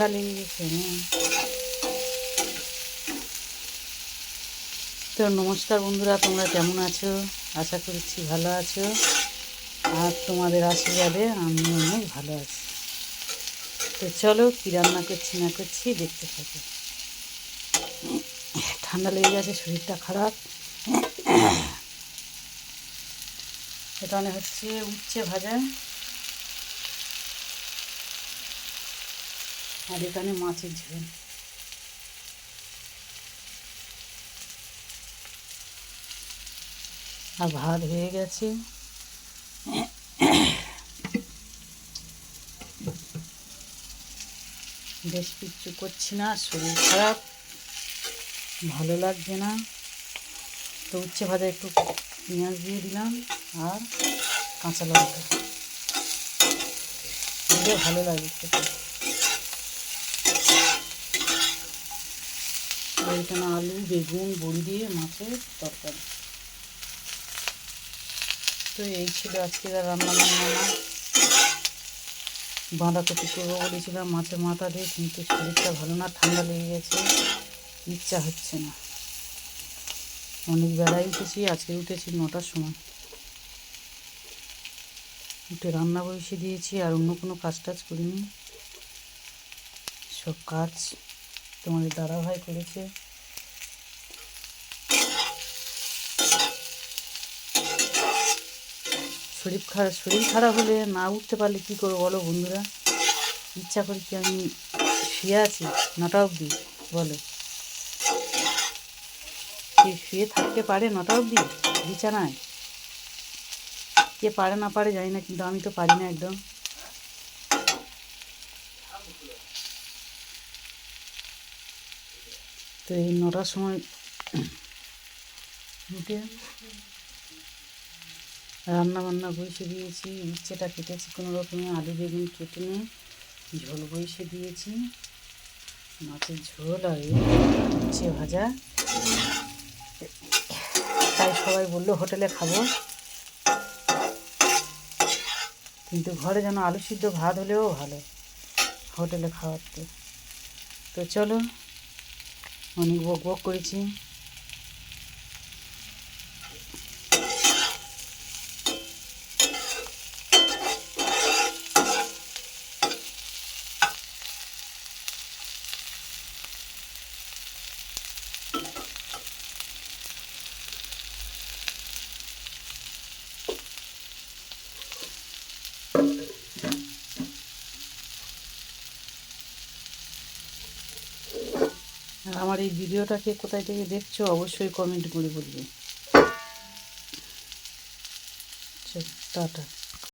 ঠান্ডা লেগে গেছে। তো নমস্কার বন্ধুরা, তোমরা কেমন আছো? আশা করছি ভালো আছো, আর তোমাদের আশীর্বাদে আমি অনেক ভালো আছি। তো চলো কী রান্না করছি না করছি দেখতে থাকো। ঠান্ডা লেগে গেছে, শরীরটা খারাপ। এখানে হচ্ছে উচ্ছে ভাজা, আর এখানে মাছের ঝোল। আর ভাত হয়ে গেছে। বেশ কিচ্ছু করছি না, শরীর খারাপ, ভালো লাগছে না। তো উচ্ছে ভাজা একটু পেঁয়াজ দিয়ে দিলাম আর কাঁচা লঙ্কা দিলে ভালো লাগে খেতে। আর এখানে আলু, বেগুন, বড়ি দিয়ে মাছের তরকারি। তো এই ছিল আজকের রান্না বান্না। বাঁধাকপি করবো বলেছিলাম মাছের মাথা দিয়ে, কিন্তু শরীরটা ভালো না, ঠান্ডা লেগে গেছে, ইচ্ছা হচ্ছে না। অনেক বেলায় উঠেছি, আজকে উঠেছি 9টার সময়। উঠে রান্না বসিয়ে দিয়েছি, আর অন্য কোনো কাজ টাজ করিনি। সব কাজ তোমাদের দাদাভাই করেছে। শরীর খারাপ হলে না উঠতে পারলে কী করবো বলো বন্ধুরা? ইচ্ছা করে কি আমি শুয়ে আছি 9টা অবধি? বলো, কে শুয়ে থাকতে পারে 9টা অবধি বিছানায়? কে পারে না পারে জানি না, কিন্তু আমি তো পারি না একদম। তো এই 9টার সময় উঠে রান্না বান্না বসিয়ে দিয়েছি। উচ্ছেটা কেটেছি কোনো রকমে, আলু বেগুন কেটে নিয়ে ঝোল বসিয়ে দিয়েছি, মাছের ঝোল আর উচ্ছে ভাজা। তাই সবাই বললো হোটেলে খাবো, কিন্তু ঘরে যেন আলু সিদ্ধ ভাত হলেও ভালো হোটেলে খাওয়াতে। তো চলো, অনেক বক বক করেছি। আর আমার এই ভিডিওটাকে কোথায় থেকে দেখছো অবশ্যই কমেন্ট করে বলবে। টাটা।